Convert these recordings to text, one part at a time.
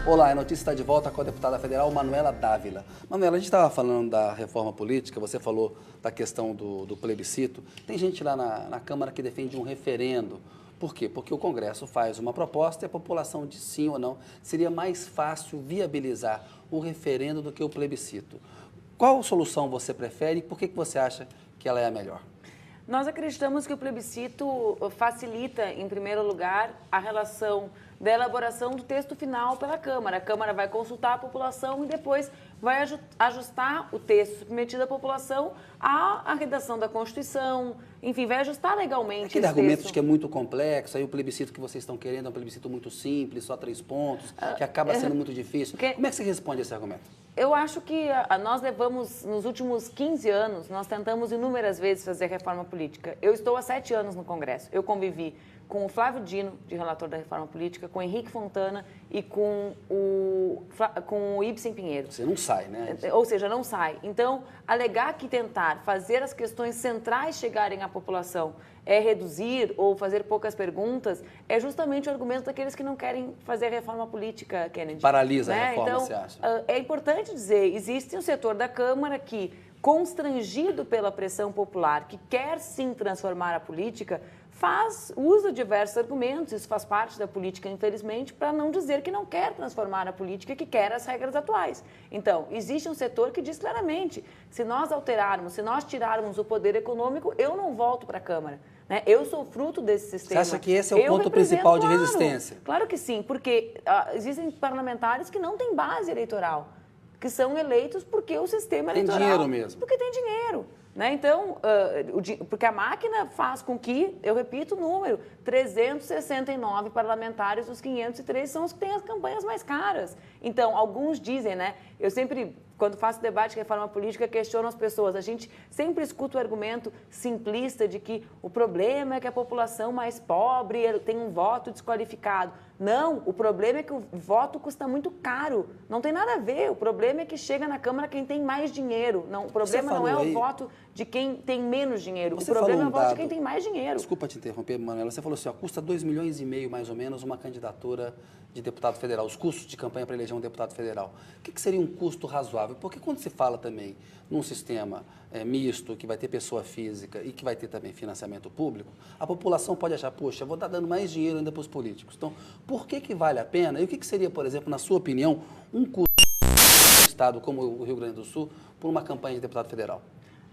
Olá, a notícia está de volta com a deputada federal Manuela Dávila. Manuela, a gente estava falando da reforma política, você falou da questão do plebiscito. Tem gente lá na Câmara que defende um referendo. Por quê? Porque o Congresso faz uma proposta e a população diz sim ou não. Seria mais fácil viabilizar o referendo do que o plebiscito. Qual solução você prefere e por que você acha que ela é a melhor? Nós acreditamos que o plebiscito facilita, em primeiro lugar, a relação da elaboração do texto final pela Câmara. A Câmara vai consultar a população e depois vai ajustar o texto submetido à população à redação da Constituição, enfim, vai ajustar legalmente Aquele esse argumento texto. de que é muito complexo, aí o plebiscito que vocês estão querendo é um plebiscito muito simples, só 3 pontos, que acaba sendo muito difícil. Como é que você responde a esse argumento? Eu acho que nós levamos, nos últimos 15 anos, nós tentamos inúmeras vezes fazer reforma política. Eu estou há 7 anos no Congresso. Eu convivi com o Flávio Dino, de relator da reforma política, com o Henrique Fontana e com o Ibsen Pinheiro. Você não sai, né? Ou seja, não sai. Então, alegar que tentar fazer as questões centrais chegarem à população é reduzir ou fazer poucas perguntas, é justamente o argumento daqueles que não querem fazer a reforma política, Kennedy. Paralisa a reforma, então, você acha? É importante dizer, existe um setor da Câmara que, constrangido pela pressão popular, que quer sim transformar a política, usa diversos argumentos, isso faz parte da política, infelizmente, para não dizer que não quer transformar a política, que quer as regras atuais. Então, existe um setor que diz claramente, se nós alterarmos, se nós tirarmos o poder econômico, eu não volto para a Câmara. Eu sou fruto desse sistema. Você acha que esse é o ponto principal de resistência? Claro que sim, porque existem parlamentares que não têm base eleitoral, que são eleitos porque o sistema eleitoral... Tem dinheiro mesmo. Porque tem dinheiro. Então, porque a máquina faz com que, eu repito o número, 369 parlamentares dos 503 são os que têm as campanhas mais caras. Então, alguns dizem, eu sempre, quando faço debate de reforma política, questiono as pessoas. A gente sempre escuta o argumento simplista de que o problema é que a população mais pobre tem um voto desqualificado. Não, o problema é que o voto custa muito caro. Não tem nada a ver. O problema é que chega na Câmara quem tem mais dinheiro. Não, o problema não é o voto de quem tem menos dinheiro. O problema é o voto de quem tem mais dinheiro. Desculpa te interromper, Manuela. Você falou assim, custa 2,5 milhões mais ou menos uma candidatura de deputado federal, os custos de campanha para eleger um deputado federal. O que seria um custo razoável? Porque quando se fala também num sistema misto, que vai ter pessoa física e que vai ter também financiamento público, a população pode achar, poxa, eu vou estar dando mais dinheiro ainda para os políticos. Então, por que vale a pena? E o que seria, por exemplo, na sua opinião, um custo de um estado como o Rio Grande do Sul por uma campanha de deputado federal?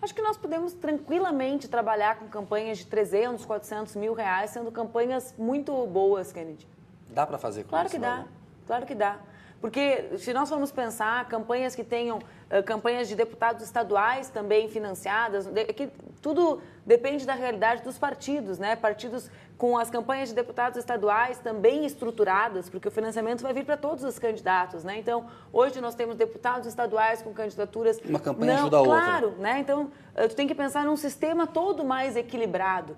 Acho que nós podemos tranquilamente trabalhar com campanhas de 300, 400 mil reais, sendo campanhas muito boas, Kennedy. Dá para fazer com Claro isso? Que dá, claro que dá. Porque se nós formos pensar, campanhas que tenham campanhas de deputados estaduais também financiadas, que tudo depende da realidade dos partidos, Partidos com as campanhas de deputados estaduais também estruturadas, porque o financiamento vai vir para todos os candidatos, Então, hoje nós temos deputados estaduais com candidaturas... Uma campanha ajuda a outra. Claro, Então, tu tem que pensar num sistema todo mais equilibrado,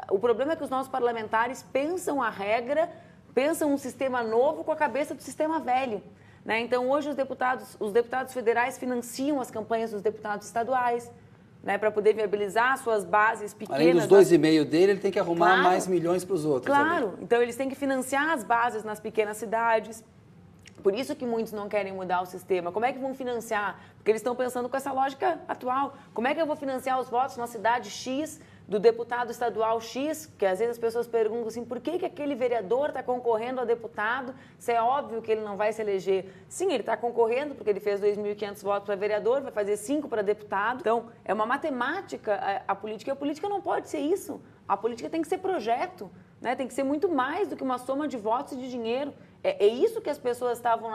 O problema é que os nossos parlamentares pensam a regra, pensam um sistema novo com a cabeça do sistema velho. Então, hoje os deputados federais financiam as campanhas dos deputados estaduais, para poder viabilizar suas bases pequenas. Além dos 2,5 dele, ele tem que arrumar mais milhões para os outros. Claro, então eles têm que financiar as bases nas pequenas cidades. Por isso que muitos não querem mudar o sistema. Como é que vão financiar? Porque eles estão pensando com essa lógica atual. Como é que eu vou financiar os votos na cidade X, do deputado estadual X, que às vezes as pessoas perguntam assim, por que aquele vereador está concorrendo a deputado, se é óbvio que ele não vai se eleger? Sim, ele está concorrendo porque ele fez 2.500 votos para vereador, vai fazer 5 para deputado. Então, é uma matemática a política, e a política não pode ser isso. A política tem que ser projeto, tem que ser muito mais do que uma soma de votos e de dinheiro. É isso que as pessoas estavam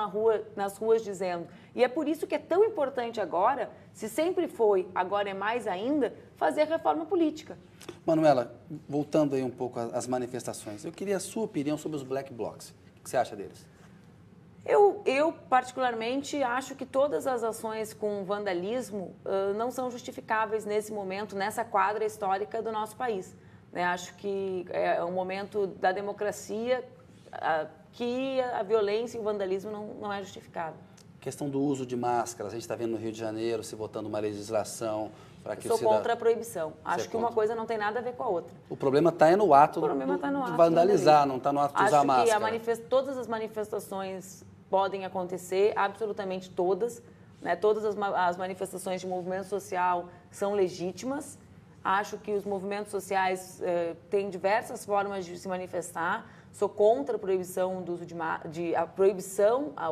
nas ruas dizendo. E é por isso que é tão importante agora, se sempre foi, agora é mais ainda, fazer reforma política. Manuela, voltando aí um pouco às manifestações, eu queria a sua opinião sobre os black blocs. O que você acha deles? Eu particularmente, acho que todas as ações com vandalismo não são justificáveis nesse momento, nessa quadra histórica do nosso país. Acho que é um momento da democracia que a violência e o vandalismo não é justificado. Questão do uso de máscaras, a gente está vendo no Rio de Janeiro se votando uma legislação Sou contra a proibição. Acho que uma coisa não tem nada a ver com a outra. O problema está no ato de vandalizar, não está no ato de usar máscara. Acho que todas as manifestações podem acontecer, absolutamente todas. Né? Todas as manifestações de movimento social são legítimas. Acho que os movimentos sociais têm diversas formas de se manifestar. Sou contra a proibição do uso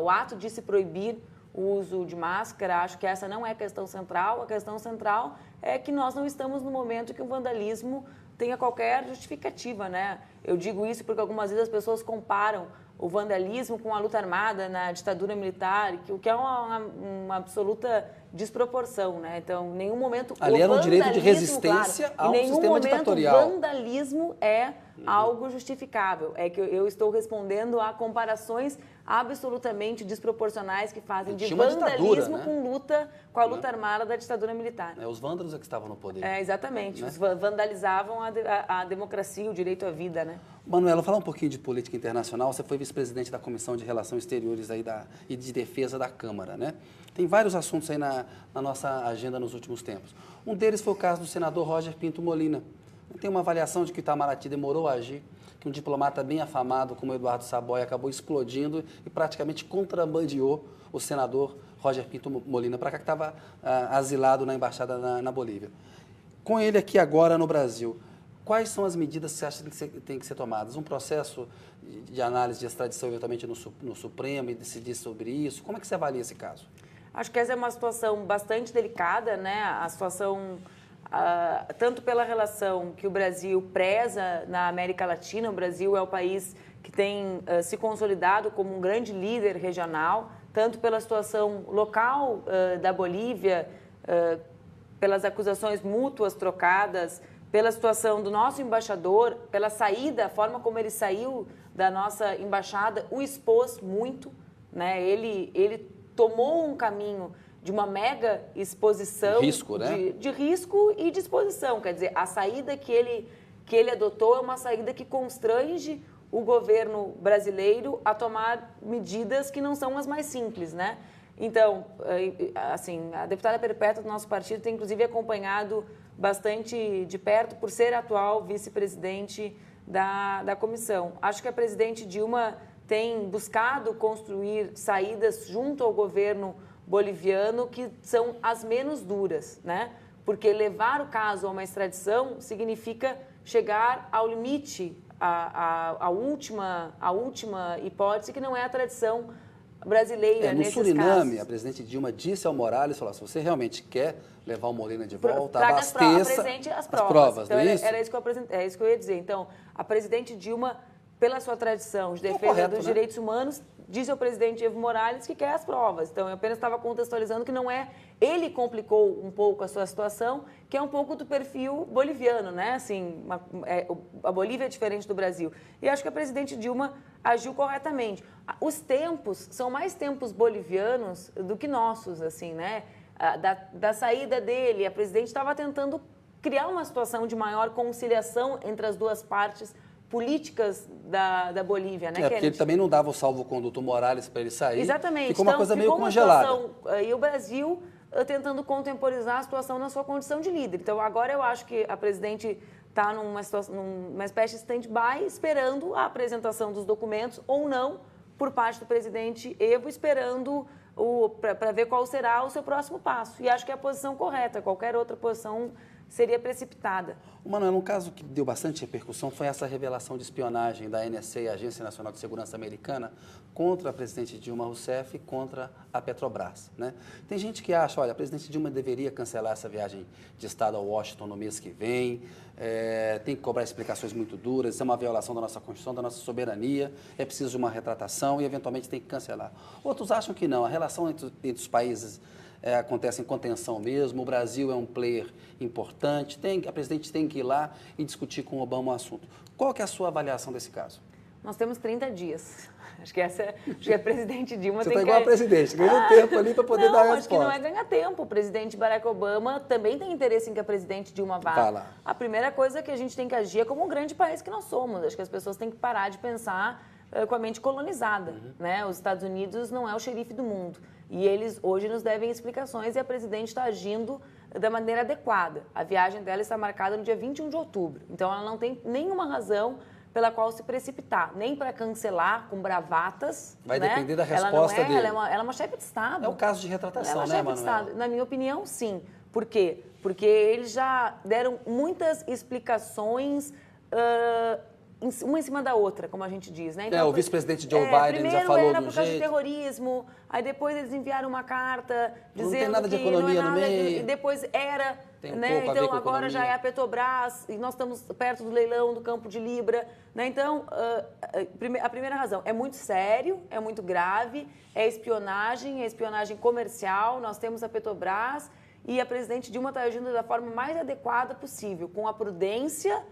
o ato de se proibir o uso de máscara. Acho que essa não é a questão central. A questão central é que nós não estamos no momento que o vandalismo tenha qualquer justificativa, né? Eu digo isso porque algumas vezes as pessoas comparam o vandalismo com a luta armada na ditadura militar, o que é uma absoluta desproporção, né? Então, em nenhum momento ali era um direito de resistência ao sistema ditatorial. Em nenhum momento o vandalismo é algo justificável. É que eu estou respondendo a comparações absolutamente desproporcionais que fazem de vandalismo com a luta armada da ditadura militar. Os vândalos é que estavam no poder. Exatamente. Né? Vandalizavam a democracia, o direito à vida, né? Manuela, falar um pouquinho de política internacional. Você foi vice-presidente da Comissão de Relações Exteriores aí e de Defesa da Câmara, né? Tem vários assuntos aí na nossa agenda nos últimos tempos. Um deles foi o caso do senador Roger Pinto Molina. Tem uma avaliação de que o Itamaraty demorou a agir, que um diplomata bem afamado como Eduardo Saboia acabou explodindo e praticamente contrabandeou o senador Roger Pinto Molina para cá, que estava asilado na embaixada na Bolívia. Com ele aqui agora no Brasil, quais são as medidas que você acha que tem que ser tomadas? Um processo de análise de extradição eventualmente no Supremo e decidir sobre isso? Como é que você avalia esse caso? Acho que essa é uma situação bastante delicada, né? A situação, tanto pela relação que o Brasil preza na América Latina, o Brasil é o país que tem se consolidado como um grande líder regional, tanto pela situação local da Bolívia, pelas acusações mútuas trocadas, pela situação do nosso embaixador, pela saída, a forma como ele saiu da nossa embaixada, o expôs muito, né? Ele tomou um caminho de uma mega exposição, risco, né? de risco e de exposição. Quer dizer, a saída que ele adotou é uma saída que constrange o governo brasileiro a tomar medidas que não são as mais simples, né? Então, assim, a deputada perpétua do nosso partido tem, inclusive, acompanhado bastante de perto por ser atual vice-presidente da comissão. Acho que a presidente Dilma tem buscado construir saídas junto ao governo boliviano que são as menos duras, né? Porque levar o caso a uma extradição significa chegar ao limite, a última hipótese, que não é a tradição brasileira nesses casos. No Suriname, a presidente Dilma disse ao Morales, falou, se você realmente quer levar o Molina de volta, abasteça as provas. Então, não é isso? Era isso que eu ia dizer. Então, a presidente Dilma, pela sua tradição de defesa dos direitos humanos, diz ao presidente Evo Morales que quer as provas. Então, eu apenas estava contextualizando que não é... Ele complicou um pouco a sua situação, que é um pouco do perfil boliviano, né? Assim, a Bolívia é diferente do Brasil. E acho que a presidente Dilma agiu corretamente. Os tempos são mais tempos bolivianos do que nossos, assim, né? Da saída dele, a presidente estava tentando criar uma situação de maior conciliação entre as duas partes políticas da Bolívia, né? Porque ele também não dava o salvo-conduto Morales para ele sair. Exatamente. Ficou uma coisa meio congelada. E o Brasil tentando contemporizar a situação na sua condição de líder. Então, agora eu acho que a presidente está numa espécie de stand-by, esperando a apresentação dos documentos ou não por parte do presidente Evo, esperando para ver qual será o seu próximo passo. E acho que é a posição correta. Qualquer outra posição seria precipitada. Manuel, um caso que deu bastante repercussão foi essa revelação de espionagem da NSA, a Agência Nacional de Segurança Americana, contra a presidente Dilma Rousseff e contra a Petrobras, né? Tem gente que acha, olha, a presidente Dilma deveria cancelar essa viagem de Estado a Washington no mês que vem, tem que cobrar explicações muito duras, isso é uma violação da nossa Constituição, da nossa soberania, é preciso de uma retratação e, eventualmente, tem que cancelar. Outros acham que não, a relação entre os países acontece em contenção mesmo, o Brasil é um player importante, a presidente tem que ir lá e discutir com o Obama o assunto. Qual que é a sua avaliação desse caso? Nós temos 30 dias. Acho que a presidente Dilma Você tem está igual a presidente, ganhou tempo ali para poder dar a resposta. Acho que não é ganhar tempo. O presidente Barack Obama também tem interesse em que a presidente Dilma vá. Vai lá. A primeira coisa que a gente tem que agir é como um grande país que nós somos. Acho que as pessoas têm que parar de pensar com a mente colonizada, né? Os Estados Unidos não é o xerife do mundo. E eles hoje nos devem explicações e a presidente está agindo da maneira adequada. A viagem dela está marcada no dia 21 de outubro. Então, ela não tem nenhuma razão pela qual se precipitar, nem para cancelar com bravatas. Vai né? depender da resposta dele. Ela é uma chefe de Estado. É o caso de retratação, ela é uma né, chefe de Manuela? Estado. Na minha opinião, sim. Por quê? Porque eles já deram muitas explicações, uma em cima da outra, como a gente diz, né? Então, o vice-presidente Joe Biden já falou era de um por causa de jeito. terrorismo, aí depois eles enviaram uma carta dizendo Não tem nada de que economia não é no nada, meio. E depois era, Tem um né? pouco a ver Então com agora já economia. é a Petrobras e nós estamos perto do leilão do campo de Libra, né? Então, a primeira razão, é muito sério, é muito grave, é espionagem comercial, nós temos a Petrobras e a presidente Dilma está agindo da forma mais adequada possível, com a prudência,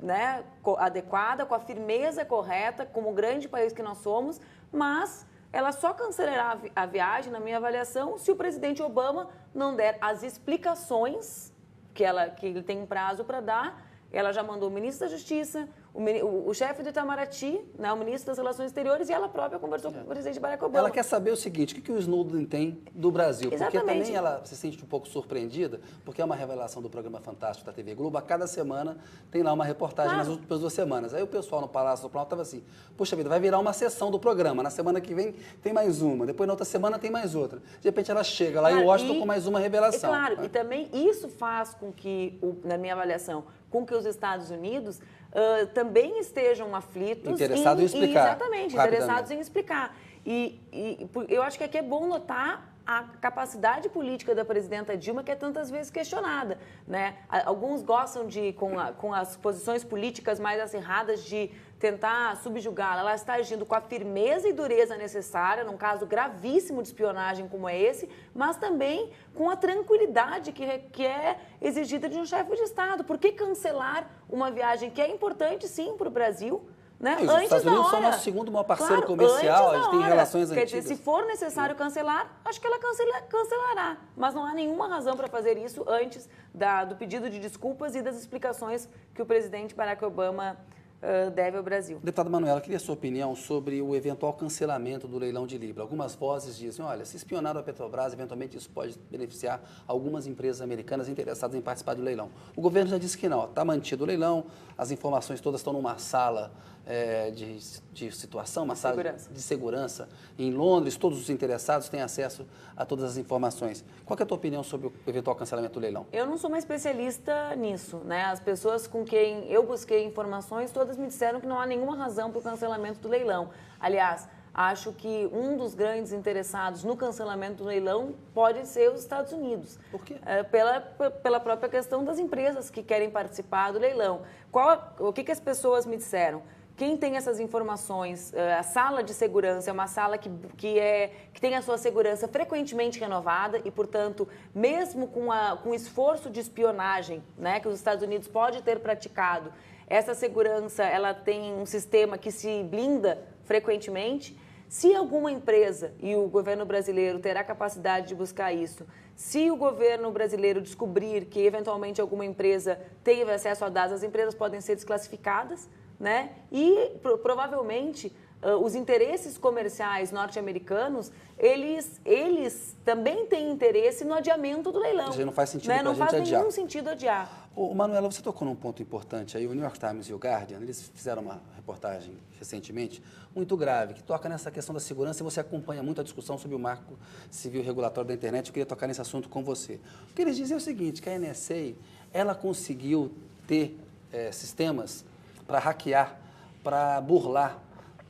né, adequada, com a firmeza correta, como o grande país que nós somos, mas ela só cancelará a viagem, na minha avaliação, se o presidente Obama não der as explicações que ele tem um prazo para dar. Ela já mandou o ministro da Justiça, o chefe do Itamaraty, né, o ministro das Relações Exteriores, e ela própria conversou com o presidente Barack Obama. Ela quer saber o seguinte, o que o Snowden tem do Brasil? Porque Exatamente. também ela se sente um pouco surpreendida, porque é uma revelação do programa Fantástico da TV Globo. A cada semana tem lá uma reportagem nas últimas 2 semanas. Aí o pessoal no Palácio do Planalto estava assim, poxa vida, vai virar uma sessão do programa. Na semana que vem tem mais uma, depois na outra semana tem mais outra. De repente ela chega lá em Washington com mais uma revelação. Claro, né? e também isso faz com que, na minha avaliação, com que os Estados Unidos também estejam aflitos. Interessados em explicar. Exatamente, interessados em explicar. E eu acho que aqui é bom notar a capacidade política da presidenta Dilma, que é tantas vezes questionada, né? Alguns gostam de, com as posições políticas mais acirradas, de tentar subjugá-la. Ela está agindo com a firmeza e dureza necessária, num caso gravíssimo de espionagem como é esse, mas também com a tranquilidade que é exigida de um chefe de Estado. Por que cancelar uma viagem que é importante, sim, para o Brasil? Né? Os Estados Unidos são o nosso segundo maior parceiro comercial, a gente tem relações antigas. Quer dizer, se for necessário cancelar, acho que ela cancelará. Mas não há nenhuma razão para fazer isso antes do pedido de desculpas e das explicações que o presidente Barack Obama deve ao Brasil. Deputada Manuela, queria a sua opinião sobre o eventual cancelamento do leilão de Libra. Algumas vozes dizem, olha, se espionaram a Petrobras, eventualmente isso pode beneficiar algumas empresas americanas interessadas em participar do leilão. O governo já disse que não, está mantido o leilão, as informações todas estão numa sala de situação, uma sala de segurança em Londres, todos os interessados têm acesso a todas as informações. Qual é a tua opinião sobre o eventual cancelamento do leilão? Eu não sou uma especialista nisso, né? As pessoas com quem eu busquei informações, todas me disseram que não há nenhuma razão para o cancelamento do leilão. Aliás, acho que um dos grandes interessados no cancelamento do leilão pode ser os Estados Unidos. Por quê? Pela própria questão das empresas que querem participar do leilão. O que as pessoas me disseram? Quem tem essas informações, a sala de segurança é uma sala que tem a sua segurança frequentemente renovada e, portanto, mesmo com o esforço de espionagem, né, que os Estados Unidos pode ter praticado, essa segurança ela tem um sistema que se blinda frequentemente. Se alguma empresa, e o governo brasileiro terá capacidade de buscar isso, se o governo brasileiro descobrir que, eventualmente, alguma empresa teve acesso a dados, as empresas podem ser desclassificadas, né? E provavelmente os interesses comerciais norte-americanos, eles também têm interesse no adiamento do leilão. Não faz sentido, né? pra gente adiar. Não faz nenhum sentido adiar. Manuela, você tocou num ponto importante aí, o New York Times e o Guardian, eles fizeram uma reportagem recentemente muito grave, que toca nessa questão da segurança, e você acompanha muito a discussão sobre o marco civil regulatório da internet. Eu queria tocar nesse assunto com você. O que eles dizem é o seguinte, que a NSA, ela conseguiu ter sistemas para hackear, para burlar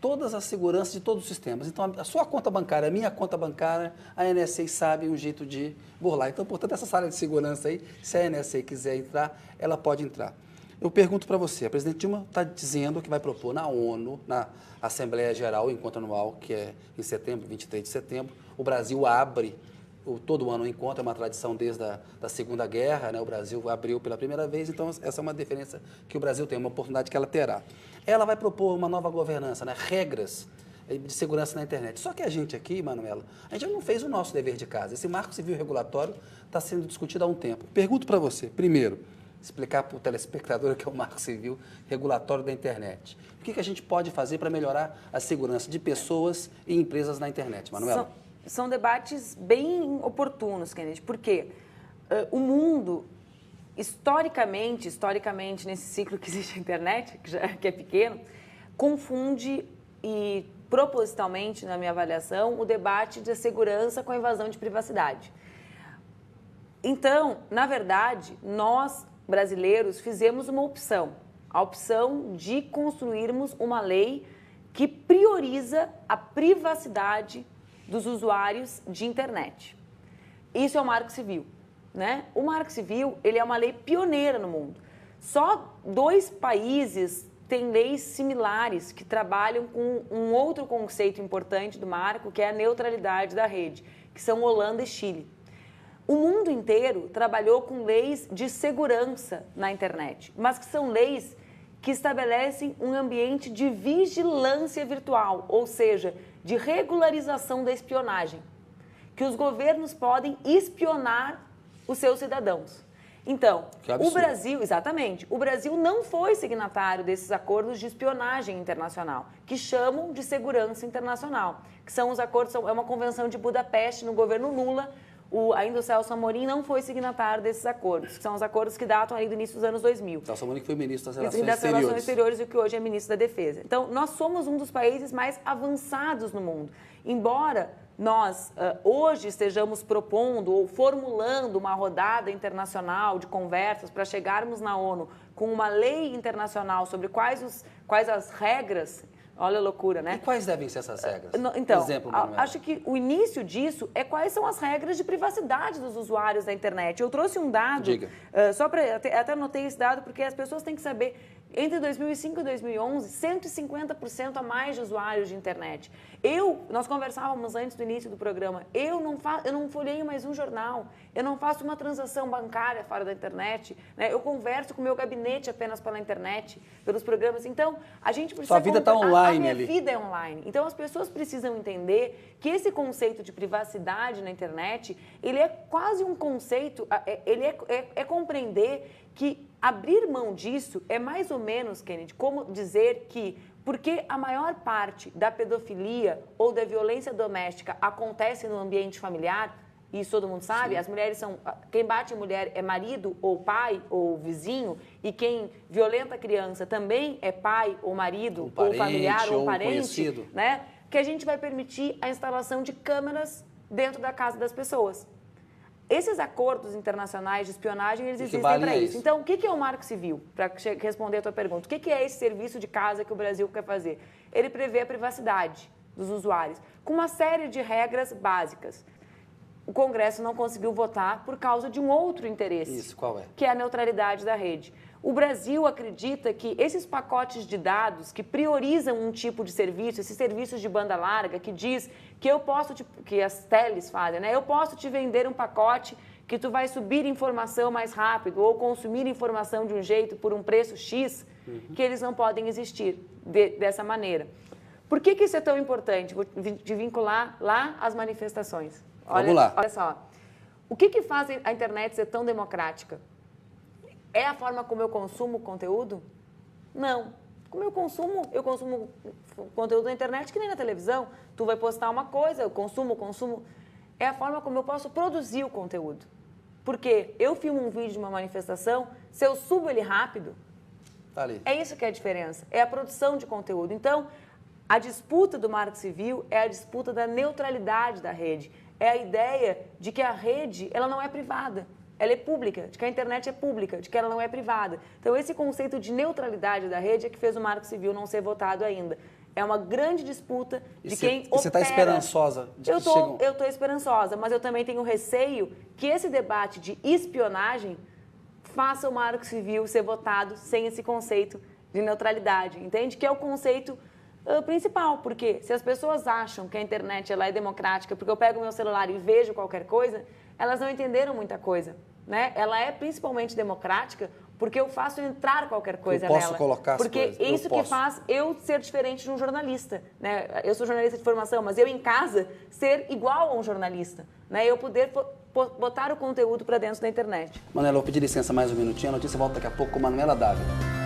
todas as seguranças de todos os sistemas. Então, a sua conta bancária, a minha conta bancária, a NSA sabe um jeito de burlar. Então, portanto, essa sala de segurança aí, se a NSA quiser entrar, ela pode entrar. Eu pergunto para você, a presidente Dilma está dizendo que vai propor na ONU, na Assembleia Geral, o encontro anual, que é em setembro, 23 de setembro, o Brasil abre todo ano o encontro, é uma tradição desde a Segunda Guerra, né? O Brasil abriu pela primeira vez, então essa é uma diferença que o Brasil tem, uma oportunidade que ela terá. Ela vai propor uma nova governança, né? Regras de segurança na internet. Só que a gente aqui, Manuela, a gente não fez o nosso dever de casa. Esse marco civil regulatório está sendo discutido há um tempo. Pergunto para você, primeiro, explicar para o telespectador o que é o marco civil regulatório da internet. O que a gente pode fazer para melhorar a segurança de pessoas e empresas na internet, Manuela? São debates bem oportunos, Kennedy. Por quê? o mundo, historicamente, nesse ciclo que existe a internet, que é pequeno, confunde e propositalmente, na minha avaliação, o debate de segurança com a invasão de privacidade. Então, na verdade, nós, brasileiros, fizemos uma opção, a opção de construirmos uma lei que prioriza a privacidade dos usuários de internet. Isso é o Marco Civil, né? O Marco Civil, ele é uma lei pioneira no mundo. Só 2 países têm leis similares que trabalham com um outro conceito importante do marco, que é a neutralidade da rede, que são Holanda e Chile. O mundo inteiro trabalhou com leis de segurança na internet, mas que são leis que estabelecem um ambiente de vigilância virtual, ou seja, de regularização da espionagem, que os governos podem espionar os seus cidadãos. Então, o Brasil, exatamente, o Brasil não foi signatário desses acordos de espionagem internacional, que chamam de segurança internacional, que são os acordos, é uma convenção de Budapeste no governo Lula. Ainda o Celso Amorim não foi signatário desses acordos, que são os acordos que datam ali do início dos anos 2000. Celso Amorim que foi ministro das Relações Exteriores e que hoje é ministro da Defesa. Então, nós somos um dos países mais avançados no mundo. Embora nós hoje estejamos propondo ou formulando uma rodada internacional de conversas para chegarmos na ONU com uma lei internacional sobre quais as regras. Olha a loucura, né? E quais devem ser essas regras? Então, exemplo, acho que o início disso é quais são as regras de privacidade dos usuários da internet. Eu trouxe um dado, só para até anotei esse dado porque as pessoas têm que saber. Entre 2005 e 2011, 150% a mais de usuários de internet. Nós conversávamos antes do início do programa, eu não folheio mais um jornal, eu não faço uma transação bancária fora da internet, né? Eu converso com o meu gabinete apenas pela internet, pelos programas. Então, a gente precisa... Sua vida está online ali. A minha vida é online. Então, as pessoas precisam entender que esse conceito de privacidade na internet, ele é quase um conceito, ele é compreender que abrir mão disso é mais ou menos, Kennedy, como dizer que porque a maior parte da pedofilia ou da violência doméstica acontece no ambiente familiar, e isso todo mundo sabe, Sim. As mulheres são... Quem bate em mulher é marido ou pai ou vizinho, e quem violenta a criança também é pai ou marido ou familiar ou parente, conhecido. né? Que a gente vai permitir a instalação de câmeras dentro da casa das pessoas. Esses acordos internacionais de espionagem, eles existem para isso. Então, o que é o Marco Civil? Para responder a tua pergunta, o que é esse serviço de casa que o Brasil quer fazer? Ele prevê a privacidade dos usuários, com uma série de regras básicas. O Congresso não conseguiu votar por causa de um outro interesse. Isso, qual é? Que é a neutralidade da rede. O Brasil acredita que esses pacotes de dados que priorizam um tipo de serviço, esses serviços de banda larga, que diz que que as teles fazem, né? Eu posso te vender um pacote que tu vai subir informação mais rápido ou consumir informação de um jeito por um preço X, que eles não podem existir dessa maneira. Por que isso é tão importante? Vou te vincular lá às manifestações. Vamos lá. Olha só. O que faz a internet ser tão democrática? É a forma como eu consumo conteúdo? Não. Como eu consumo conteúdo na internet que nem na televisão. Tu vai postar uma coisa, eu consumo. É a forma como eu posso produzir o conteúdo. Porque eu filmo um vídeo de uma manifestação, se eu subo ele rápido, tá ali. É isso que é a diferença. É a produção de conteúdo. Então, a disputa do Marco Civil é a disputa da neutralidade da rede. É a ideia de que a rede ela não é privada. Ela é pública, de que a internet é pública, de que ela não é privada. Então, esse conceito de neutralidade da rede é que fez o Marco Civil não ser votado ainda. É uma grande disputa de quem opera. Você está esperançosa? Eu estou esperançosa, mas eu também tenho receio que esse debate de espionagem faça o Marco Civil ser votado sem esse conceito de neutralidade, entende? Que é o conceito principal, porque se as pessoas acham que a internet ela é democrática, porque eu pego o meu celular e vejo qualquer coisa, elas não entenderam muita coisa, né? Ela é principalmente democrática porque eu faço entrar qualquer coisa nela. Eu posso colocar as porque coisas. Porque isso que faz eu ser diferente de um jornalista, né? Eu sou jornalista de formação, mas eu em casa ser igual a um jornalista, né? Eu poder botar o conteúdo para dentro da internet. Manuela, eu vou pedir licença mais um minutinho. A notícia volta daqui a pouco com Manuela Dávila.